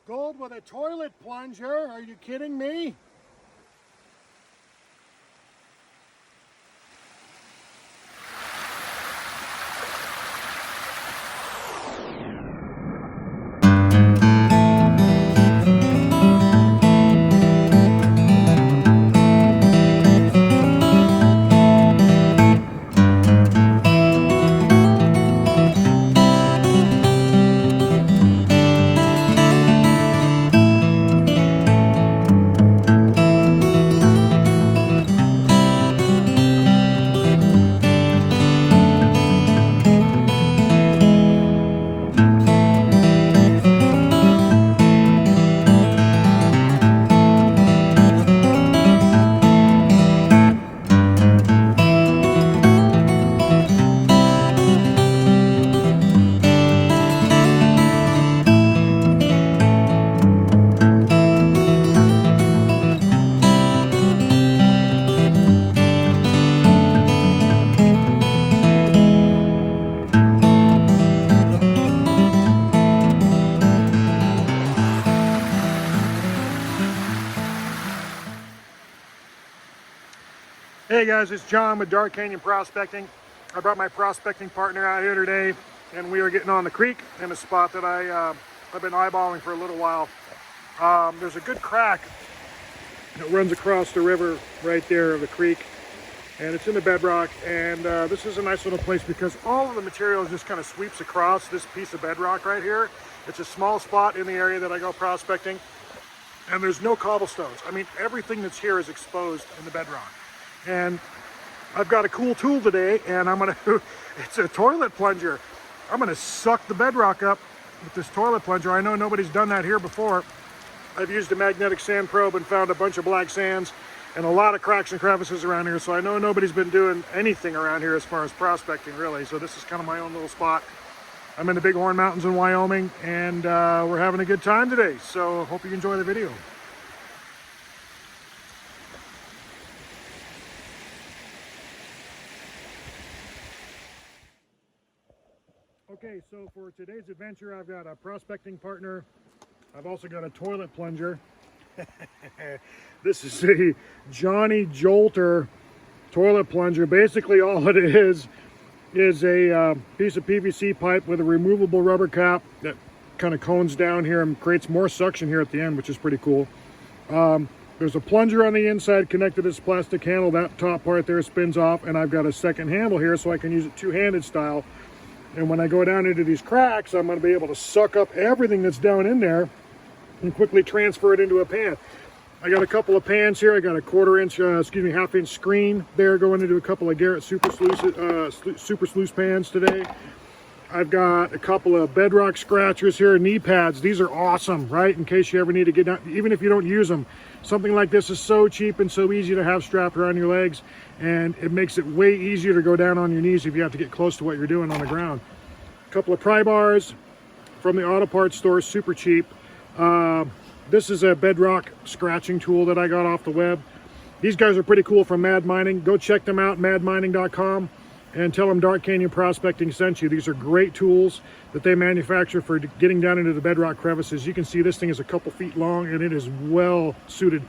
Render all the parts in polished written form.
Gold with a toilet plunger? Are you kidding me? Hey guys, it's John with Dark Canyon Prospecting. I brought my prospecting partner out here today, and we are getting on the creek in a spot that I've been eyeballing for a little while. There's a good crack that runs across the river right there of the creek, and it's in the bedrock. And this is a nice little place because all of the material just kind of sweeps across this piece of bedrock right here. It's a small spot in the area that I go prospecting, and there's no cobblestones. I mean, everything that's here is exposed in the bedrock. And I've got a cool tool today, and it's a toilet plunger. I'm gonna suck the bedrock up with this toilet plunger. I know nobody's done that here before. I've used a magnetic sand probe and found a bunch of black sands and a lot of cracks and crevices around here. So I know nobody's been doing anything around here as far as prospecting, really. So this is kind of my own little spot. I'm in the Bighorn Mountains in Wyoming, and we're having a good time today. So hope you enjoy the video. Okay, so for today's adventure, I've got a prospecting partner. I've also got a toilet plunger. This is a Johnny Jolter toilet plunger. Basically, all it is a piece of PVC pipe with a removable rubber cap that kind of cones down here and creates more suction here at the end, which is pretty cool. There's a plunger on the inside connected to this plastic handle. That top part there spins off, and I've got a second handle here so I can use it two-handed style. And when I go down into these cracks, I'm going to be able to suck up everything that's down in there and quickly transfer it into a pan. I got a couple of pans here. I got a half-inch screen there going into a couple of Garrett Super Sluice pans today. I've got a couple of bedrock scratchers here, knee pads. These are awesome, right? In case you ever need to get down, even if you don't use them. Something like this is so cheap and so easy to have strapped around your legs, and it makes it way easier to go down on your knees if you have to get close to what you're doing on the ground. A couple of pry bars from the auto parts store, super cheap. This is a bedrock scratching tool that I got off the web. These guys are pretty cool from Mad Mining. Go check them out, madmining.com, and tell them Dark Canyon Prospecting sent you. These are great tools that they manufacture for getting down into the bedrock crevices. You can see this thing is a couple feet long, and it is well suited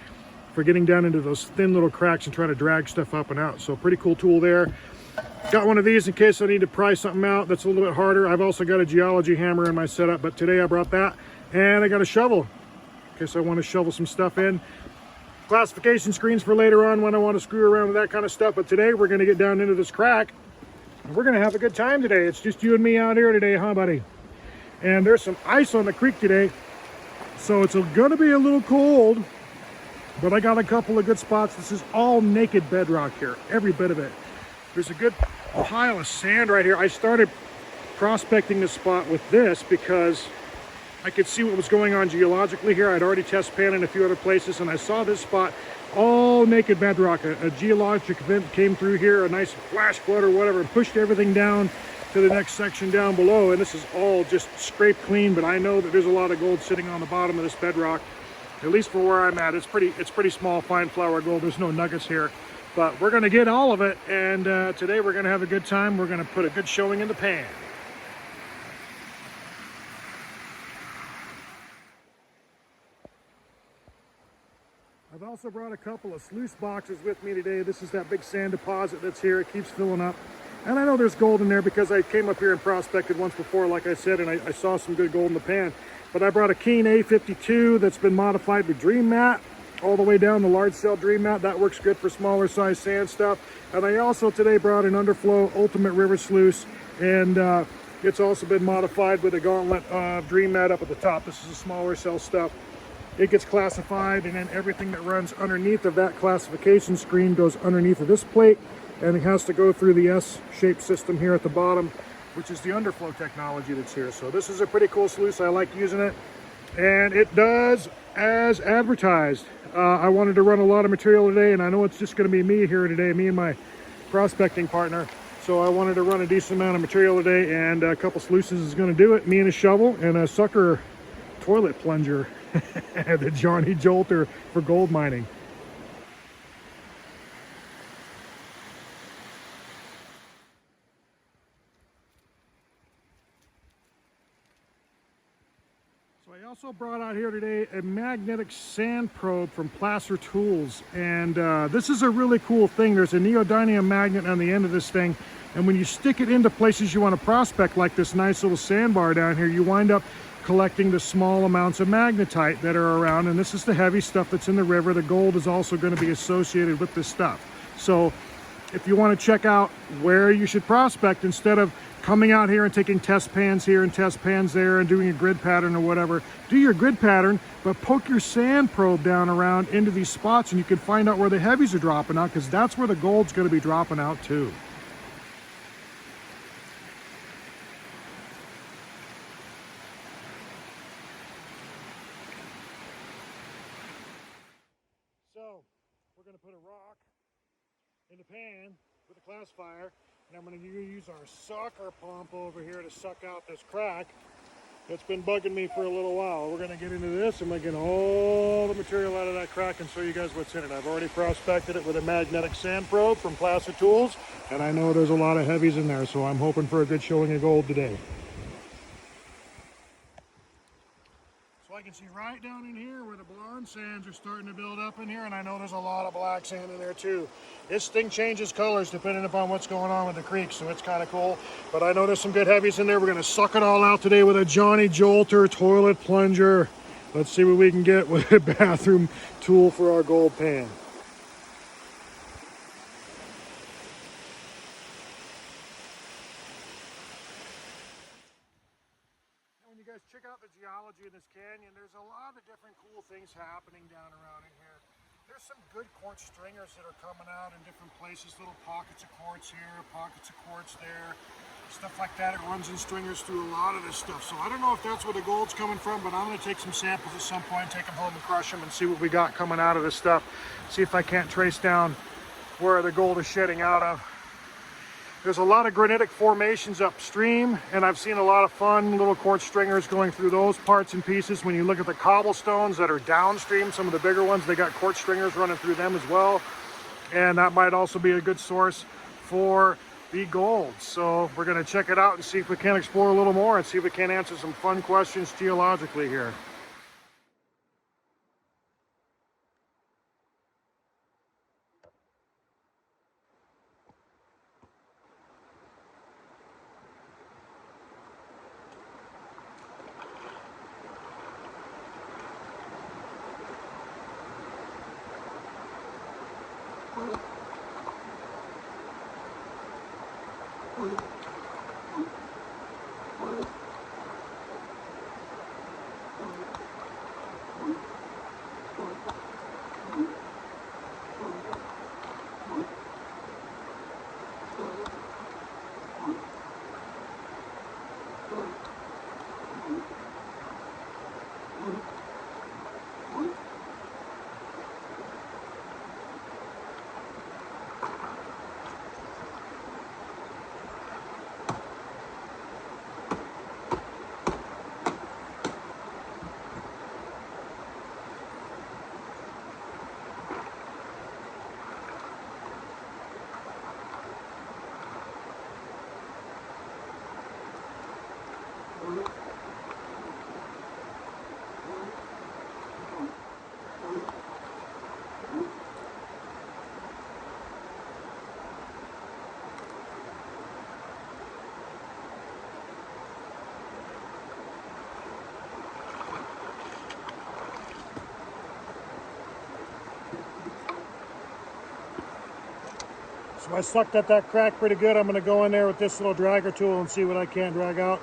for getting down into those thin little cracks and trying to drag stuff up and out. So pretty cool tool there. Got one of these in case I need to pry something out that's a little bit harder. I've also got a geology hammer in my setup, but today I brought that. And I got a shovel in case I want to shovel some stuff in. Classification screens for later on when I want to screw around with that kind of stuff. But today we're going to get down into this crack. We're going to have a good time today. It's just you and me out here today, huh, buddy? And there's some ice on the creek today, so it's going to be a little cold, but I got a couple of good spots. This is all naked bedrock here, every bit of it. There's a good pile of sand right here. I started prospecting this spot with this because I could see what was going on geologically here. I'd already test pan in a few other places, and I saw this spot, all naked bedrock. A geologic event came through here, a nice flash flood or whatever, and pushed everything down to the next section down below. And this is all just scraped clean, but I know that there's a lot of gold sitting on the bottom of this bedrock, at least for where I'm at. It's pretty small, fine flour gold. There's no nuggets here, but we're going to get all of it. And today we're going to have a good time. We're going to put a good showing in the pan. I've also brought a couple of sluice boxes with me today. This is that big sand deposit that's here. It keeps filling up. And I know there's gold in there because I came up here and prospected once before, like I said, and I saw some good gold in the pan. But I brought a Keen A52 that's been modified with Dream Mat, all the way down the large cell Dream Mat. That works good for smaller size sand stuff. And I also today brought an Underflow Ultimate River Sluice, and it's also been modified with a gauntlet Dream Mat up at the top. This is a smaller cell stuff. It gets classified, and then everything that runs underneath of that classification screen goes underneath of this plate, and it has to go through the S-shaped system here at the bottom, which is the underflow technology that's here. So this is a pretty cool sluice. I like using it, and it does as advertised. I wanted to run a lot of material today, and I know it's just going to be me here today, me and my prospecting partner. So I wanted to run a decent amount of material today, and a couple sluices is going to do it. Me and a shovel and a sucker toilet plunger. The Johnny Jolter for gold mining. So I also brought out here today a magnetic sand probe from Placer Tools, and this is a really cool thing. There's a neodymium magnet on the end of this thing, and when you stick it into places you want to prospect, like this nice little sandbar down here, you wind up collecting the small amounts of magnetite that are around, and this is the heavy stuff that's in the river. The gold is also going to be associated with this stuff. So if you want to check out where you should prospect, instead of coming out here and taking test pans here and test pans there and doing a grid pattern or whatever, do your grid pattern, but poke your sand probe down around into these spots, and you can find out where the heavies are dropping out, because that's where the gold's going to be dropping out too. So we're going to put a rock in the pan with a classifier, and I'm going to use our sucker pump over here to suck out this crack that's been bugging me for a little while. We're going to get into this, and we're going to get all the material out of that crack and show you guys what's in it. I've already prospected it with a magnetic sand probe from Placer Tools, and I know there's a lot of heavies in there, so I'm hoping for a good showing of gold today. So I can see right down in here where the blonde sands are starting to build up in here, and I know there's a lot of black sand in there too. This thing changes colors depending upon what's going on with the creek, so it's kind of cool. But I know there's some good heavies in there. We're going to suck it all out today with a Johnny Jolter toilet plunger. Let's see what we can get with a bathroom tool for our gold pan. When you guys check out the geology in this canyon, there's a lot of different cool things happening down around in here. There's some good quartz stringers that are coming out in different places, little pockets of quartz here, pockets of quartz there, stuff like that. It runs in stringers through a lot of this stuff. So I don't know if that's where the gold's coming from, but I'm going to take some samples at some point, take them home and crush them and see what we got coming out of this stuff. See if I can't trace down where the gold is shedding out of. There's a lot of granitic formations upstream, and I've seen a lot of fun little quartz stringers going through those parts and pieces. When you look at the cobblestones that are downstream, some of the bigger ones, they got quartz stringers running through them as well. And that might also be a good source for the gold. So we're going to check it out and see if we can explore a little more and see if we can answer some fun questions geologically here. So I sucked at that crack pretty good. I'm going to go in there with this little dragger tool and see what I can drag out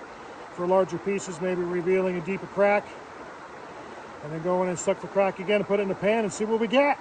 for larger pieces, maybe revealing a deeper crack. And then go in and suck the crack again and put it in the pan and see what we get.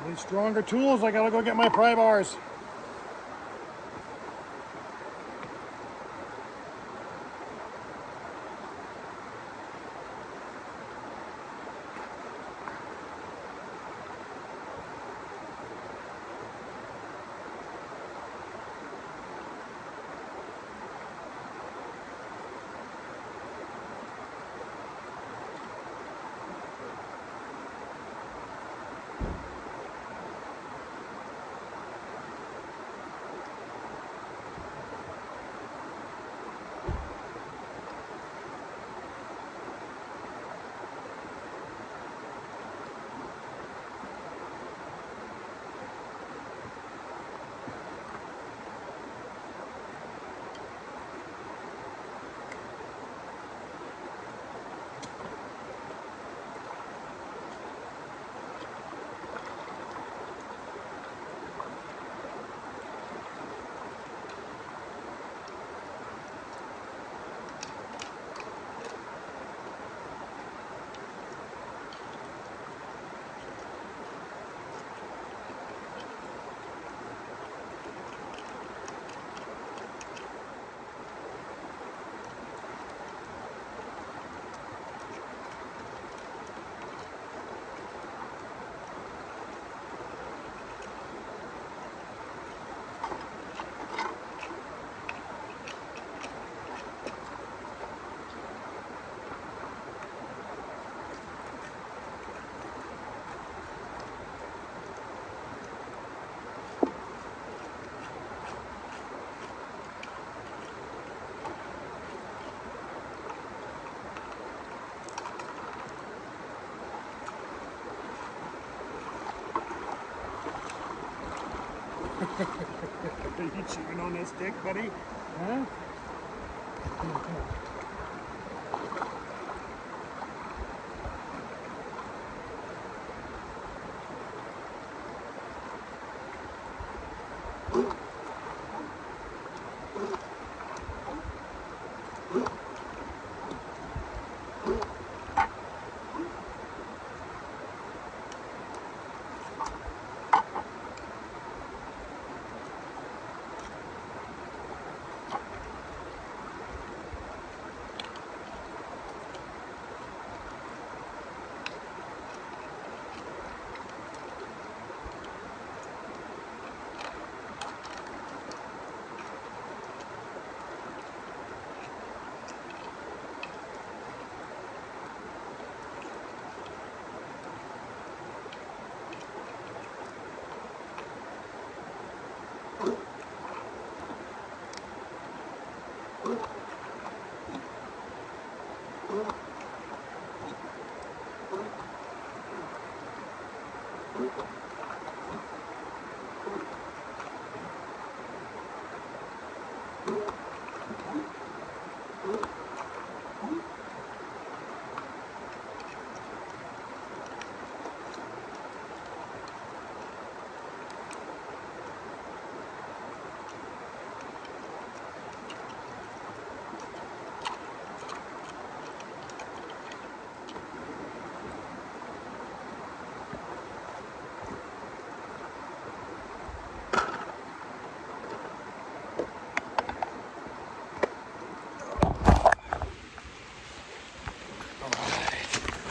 Need stronger tools. I gotta go get my pry bars. Are you chewing on this stick, buddy? Huh? Come on, come on.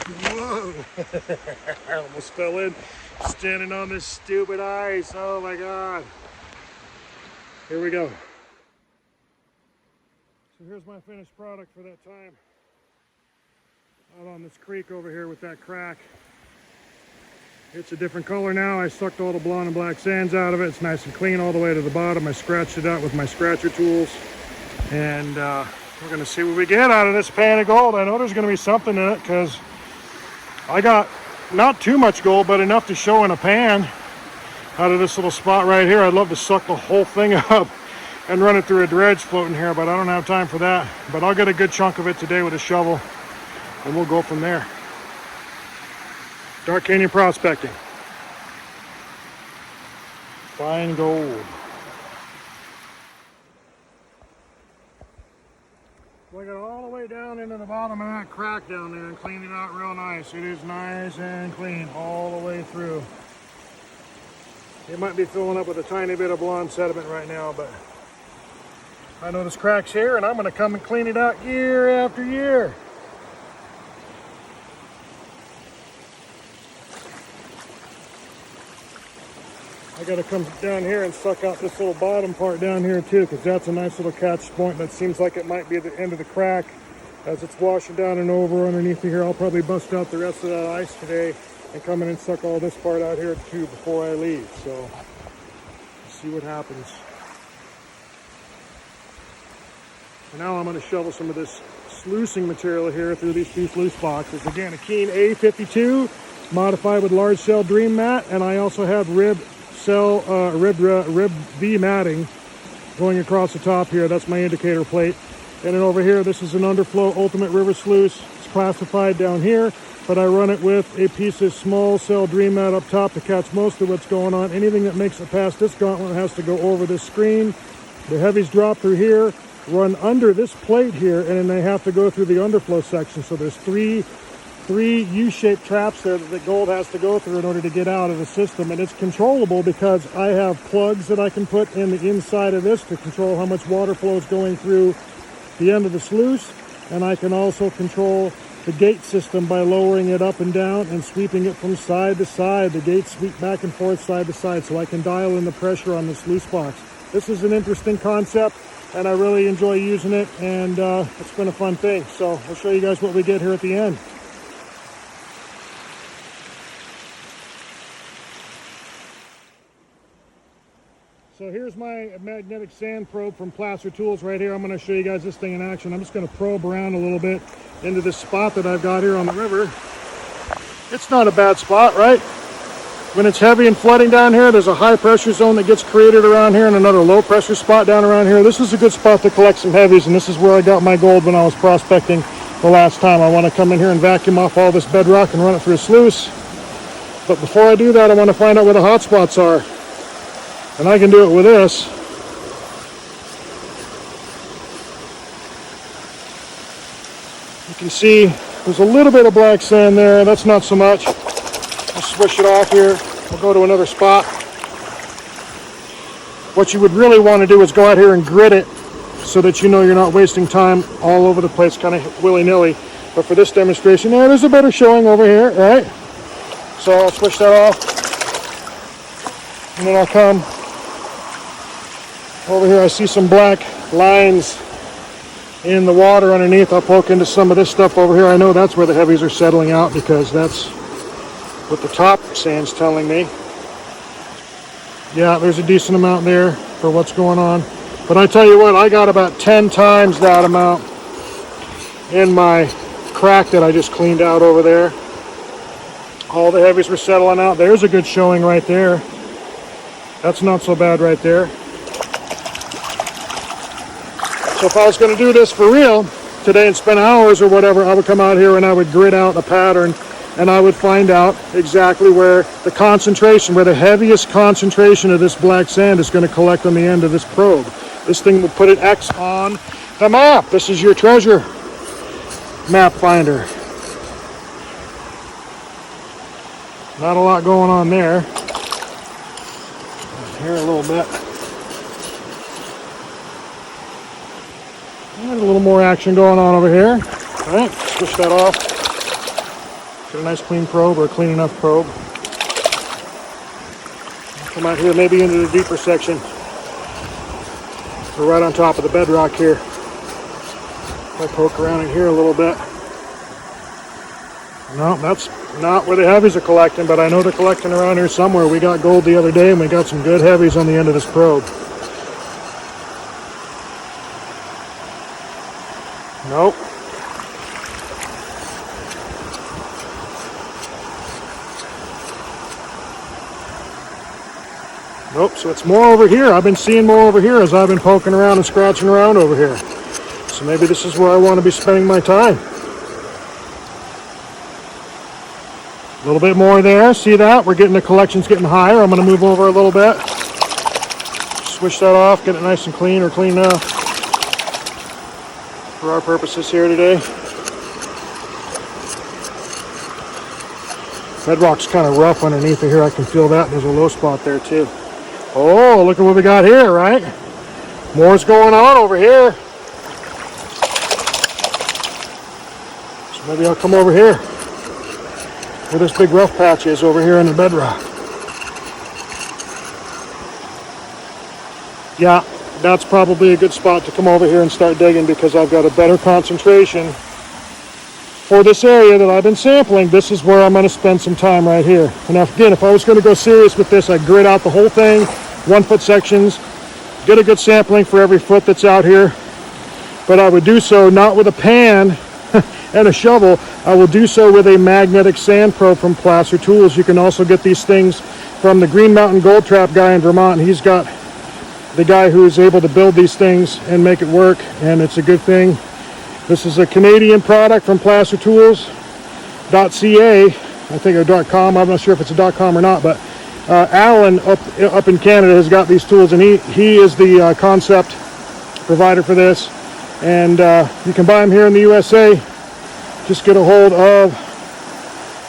Whoa! I almost fell in standing on this stupid ice. Oh my God. Here we go. So here's my finished product for that time. Out on this creek over here with that crack. It's a different color now. I sucked all the blonde and black sands out of it. It's nice and clean all the way to the bottom. I scratched it out with my scratcher tools. And we're gonna see what we get out of this pan of gold. I know there's gonna be something in it because I got not too much gold, but enough to show in a pan out of this little spot right here. I'd love to suck the whole thing up and run it through a dredge floating here, but I don't have time for that. But I'll get a good chunk of it today with a shovel and we'll go from there. Dark Canyon prospecting. Fine gold. So I got all the way down into the bottom of that crack down there and cleaned it out real nice. It is nice and clean all the way through. It might be filling up with a tiny bit of blonde sediment right now, but I know this crack's here and I'm gonna come and clean it out year after year. I gotta come down here and suck out this little bottom part down here too, because that's a nice little catch point that seems like it might be the end of the crack as it's washing down and over underneath here. I'll probably bust out the rest of that ice today and come in and suck all this part out here too before I leave. So let's see what happens. For now I'm gonna shovel some of this sluicing material here through these two sluice boxes. Again, a Keen A52 modified with large cell dream mat, and I also have rib V matting going across the top here. That's my indicator plate. And then over here, this is an underflow ultimate river sluice. It's classified down here, but I run it with a piece of small cell dream mat up top to catch most of what's going on. Anything that makes it past this gauntlet has to go over this screen. The heavies drop through here, run under this plate here, and then they have to go through the underflow section. So there's three U-shaped traps there that the gold has to go through in order to get out of the system, and it's controllable because I have plugs that I can put in the inside of this to control how much water flow is going through the end of the sluice, and I can also control the gate system by lowering it up and down and sweeping it from side to side. The gates sweep back and forth side to side, so I can dial in the pressure on the sluice box. This is an interesting concept and I really enjoy using it, and it's been a fun thing. So I'll show you guys what we get here at the end. So here's my magnetic sand probe from Placer Tools right here. I'm going to show you guys this thing in action. I'm just going to probe around a little bit into this spot that I've got here on the river. It's not a bad spot, right? When it's heavy and flooding down here, there's a high pressure zone that gets created around here and another low pressure spot down around here. This is a good spot to collect some heavies, and this is where I got my gold when I was prospecting the last time. I want to come in here and vacuum off all this bedrock and run it through a sluice. But before I do that, I want to find out where the hot spots are. And I can do it with this. You can see there's a little bit of black sand there. That's not so much. I'll swish it off here. We'll go to another spot. What you would really want to do is go out here and grit it so that you know you're not wasting time all over the place, kind of willy-nilly. But for this demonstration, there's a better showing over here, right? So I'll switch that off. And then I'll come over here. I see some black lines in the water underneath. I'll poke into some of this stuff over here. I know that's where the heavies are settling out because that's what the top sand's telling me. Yeah, there's a decent amount there for what's going on. But I tell you what, I got about 10 times that amount in my crack that I just cleaned out over there. All the heavies were settling out. There's a good showing right there. That's not so bad right there. So if I was going to do this for real today and spend hours or whatever, I would come out here and I would grit out a pattern and I would find out exactly where the concentration, where the heaviest concentration of this black sand is going to collect on the end of this probe. This thing will put an X on the map. This is your treasure map finder. Not a lot going on there. Here a little bit. And a little more action going on over here. All right, switch that off. Get a nice clean probe, or a clean enough probe. Come out here maybe into the deeper section. We're right on top of the bedrock here. I'll poke around in here a little bit. No, that's not where the heavies are collecting, but I know they're collecting around here somewhere. We got gold the other day and we got some good heavies on the end of this probe. Nope. Nope, so it's more over here. I've been seeing more over here as I've been poking around and scratching around over here. So maybe this is where I want to be spending my time. A little bit more there, see that? We're getting the collections getting higher. I'm going to move over a little bit. Switch that off, get it nice and clean, or clean enough for our purposes here today. Bedrock's kind of rough underneath it here. I can feel that. There's a low spot there too. Oh, look at what we got here, right? More's going on over here. So maybe I'll come over here where this big rough patch is over here in the bedrock. Yeah, that's probably a good spot to come over here and start digging, because I've got a better concentration for this area that I've been sampling. This is where I'm going to spend some time right here. And now, again, if I was going to go serious with this, I'd grid out the whole thing, 1 foot sections, get a good sampling for every foot that's out here. But I would do so not with a pan and a shovel. I will do so with a magnetic sand probe from Placer Tools. You can also get these things from the Green Mountain Gold Trap guy in Vermont. He's got the guy who is able to build these things and make it work, and it's a good thing. This is a Canadian product from Placer Tools.ca, I think, or .com. I'm not sure if it's a .com or not, but Alan up in Canada has got these tools, and he is the concept provider for this. And you can buy them here in the USA. Just get a hold of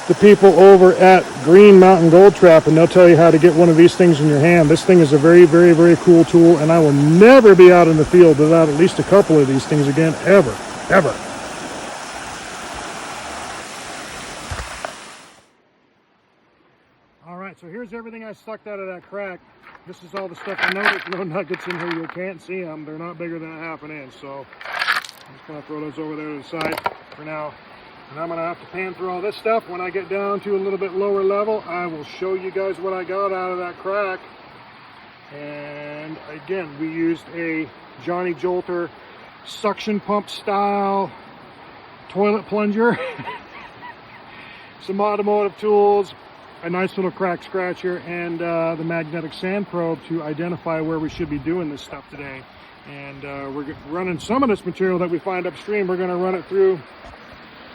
the people over at Green Mountain Gold Trap, and they'll tell you how to get one of these things in your hand. This thing is a very, very, very cool tool, and I will never be out in the field without at least a couple of these things again, ever. All right, so here's everything I sucked out of that crack. This is all the stuff. I know there's no nuggets in here. You can't see them. They're not bigger than a ½ inch. So I'm just going to throw those over there to the side for now. And I'm going to have to pan through all this stuff. When I get down to a little bit lower level, I will show you guys what I got out of that crack. And again, we used a Johnny Jolter suction pump style toilet plunger, some automotive tools, a nice little crack scratcher, and the magnetic sand probe to identify where we should be doing this stuff today. And we're running some of this material that we find upstream. We're going to run it through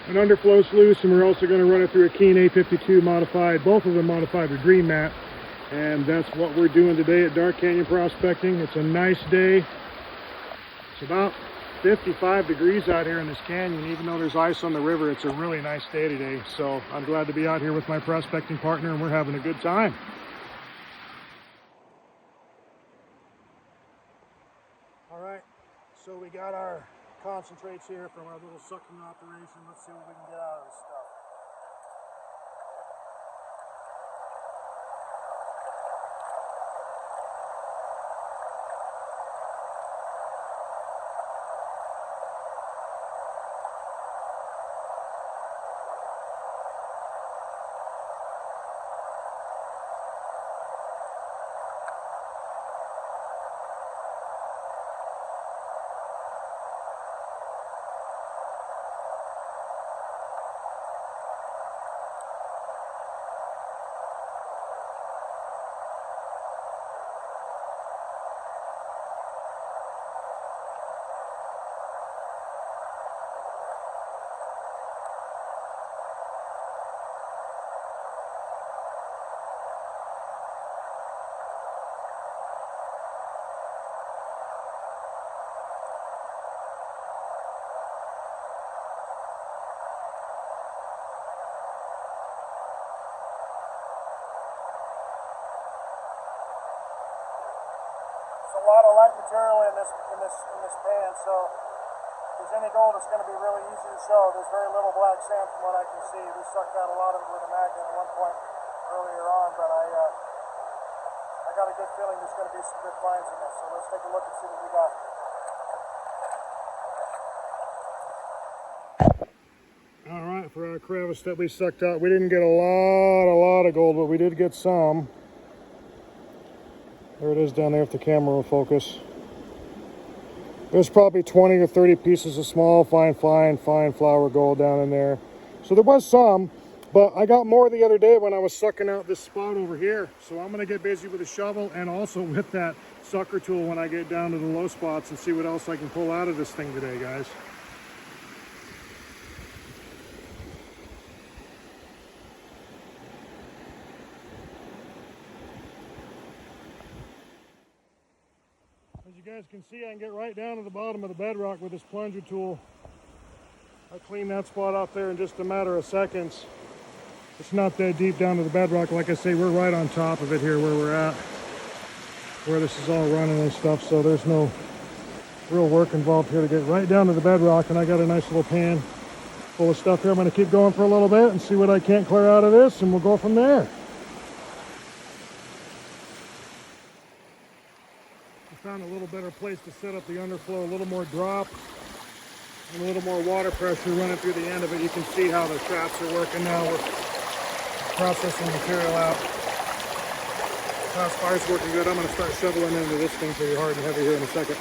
an underflow sluice, and we're also going to run it through a Keen A52 modified, both of them modified with green mat. And that's what we're doing today at Dark Canyon Prospecting. It's a nice day. It's about 55 degrees out here in this canyon. Even though there's ice on the river, it's a really nice day today. So I'm glad to be out here with my prospecting partner, and we're having a good time. All right, so we got our concentrates here from our little sucking operation. Let's see what we can get out of this stuff. A lot of light material in this pan, so there's any gold, it's going to be really easy to show. There's very little black sand from what I can see. We sucked out a lot of it with a magnet at one point earlier on, but I got a good feeling there's going to be some good finds in this. So let's take a look and see what we got. All right, for our crevice that we sucked out, we didn't get a lot of gold, but we did get some. There it is down there if the camera will focus. There's probably 20 or 30 pieces of small, fine flour gold down in there. So there was some, but I got more the other day when I was sucking out this spot over here. So I'm gonna get busy with a shovel and also with that sucker tool when I get down to the low spots and see what else I can pull out of this thing today, guys. As you guys can see, I can get right down to the bottom of the bedrock with this plunger tool. I clean that spot off there in just a matter of seconds. It's not that deep down to the bedrock. Like I say, we're right on top of it here where we're at, where this is all running and stuff, so there's no real work involved here to get right down to the bedrock. And I got a nice little pan full of stuff here. I'm going to keep going for a little bit and see what I can't clear out of this, and we'll go from there. Found a little better place to set up the underflow, a little more drop and a little more water pressure running through the end of it. You can see how the traps are working now. We're processing material out. Classifier's working good. I'm going to start shoveling into this thing pretty hard and heavy here in a second.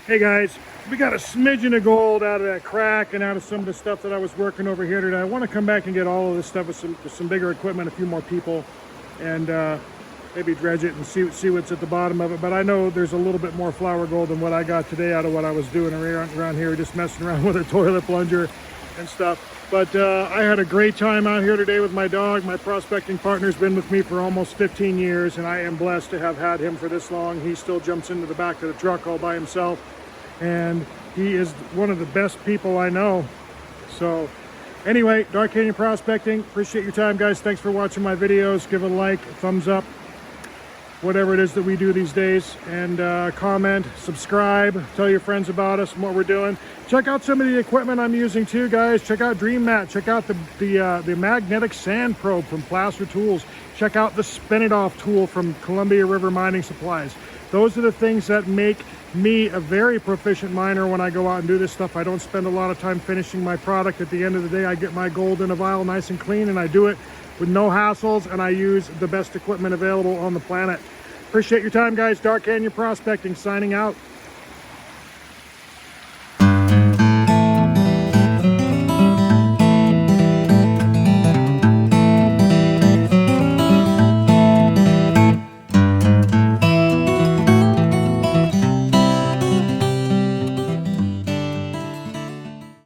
Hey guys, we got a smidgen of gold out of that crack and out of some of the stuff that I was working over here today. I want to come back and get all of this stuff with some bigger equipment, a few more people, and maybe dredge it and see what's at the bottom of it. But I know there's a little bit more flour gold than what I got today out of what I was doing around here, just messing around with a toilet plunger and stuff. But I had a great time out here today with my dog. My prospecting partner's been with me for almost 15 years, and I am blessed to have had him for this long. He still jumps into the back of the truck all by himself, and he is one of the best people I know. So anyway, Dark Canyon Prospecting, appreciate your time, guys. Thanks for watching my videos. Give it a like, thumbs up, whatever it is that we do these days, and comment, subscribe, tell your friends about us and what we're doing. Check out some of the equipment I'm using too, guys. Check out Dream Mat. Check out the magnetic sand probe from Placer Tools. Check out the Spin It Off tool from Columbia River Mining Supplies. Those are the things that make me a very proficient miner when I go out and do this stuff. I don't spend a lot of time finishing my product. At the end of the day, I get my gold in a vial nice and clean, and I do it with no hassles, and I use the best equipment available on the planet. Appreciate your time, guys. Dark Canyon Prospecting signing out.